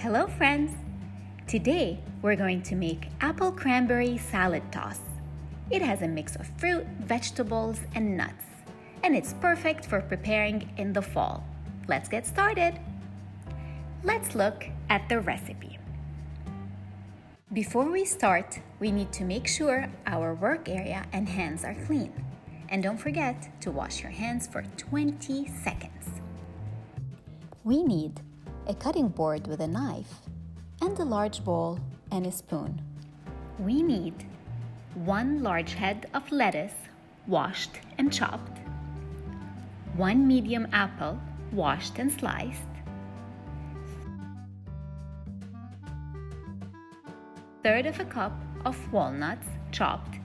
Hello friends! Today we're going to make Apple Cranberry Salad Toss. It has a mix of fruit, vegetables, and nuts, and it's perfect for preparing in the fall. Let's get started! Let's look at the recipe. Before we start, we need to make sure our work area and hands are clean. And don't forget to wash your hands for 20 seconds. We need a cutting board with a knife and a large bowl and a spoon. We need 1 large head of lettuce washed and chopped, 1 medium apple washed and sliced, 1/3 of a cup of walnuts chopped,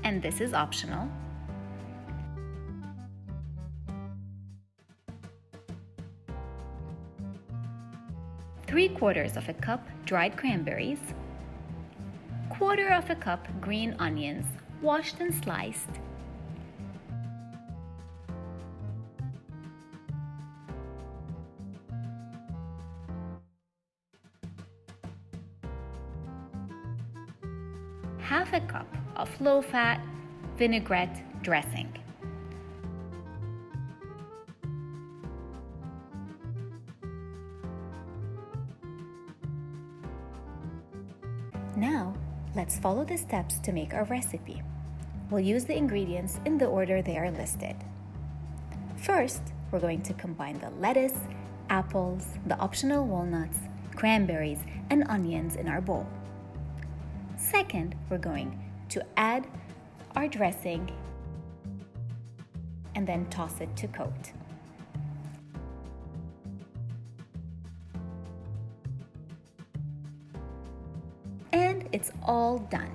and this is optional, 3/4 of a cup dried cranberries, 1/4 of a cup green onions washed and sliced, 1/2 cup of low-fat vinaigrette dressing. Now, let's follow the steps to make our recipe. We'll use the ingredients in the order they are listed. First, we're going to combine the lettuce, apples, the optional walnuts, cranberries, and onions in our bowl. Second, we're going to add our dressing and then toss it to coat. And it's all done.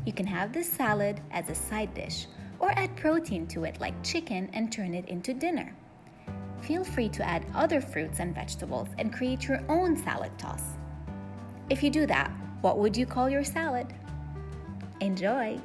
You can have this salad as a side dish or add protein to it like chicken and turn it into dinner. Feel free to add other fruits and vegetables and create your own salad toss. If you do that, what would you call your salad? Enjoy!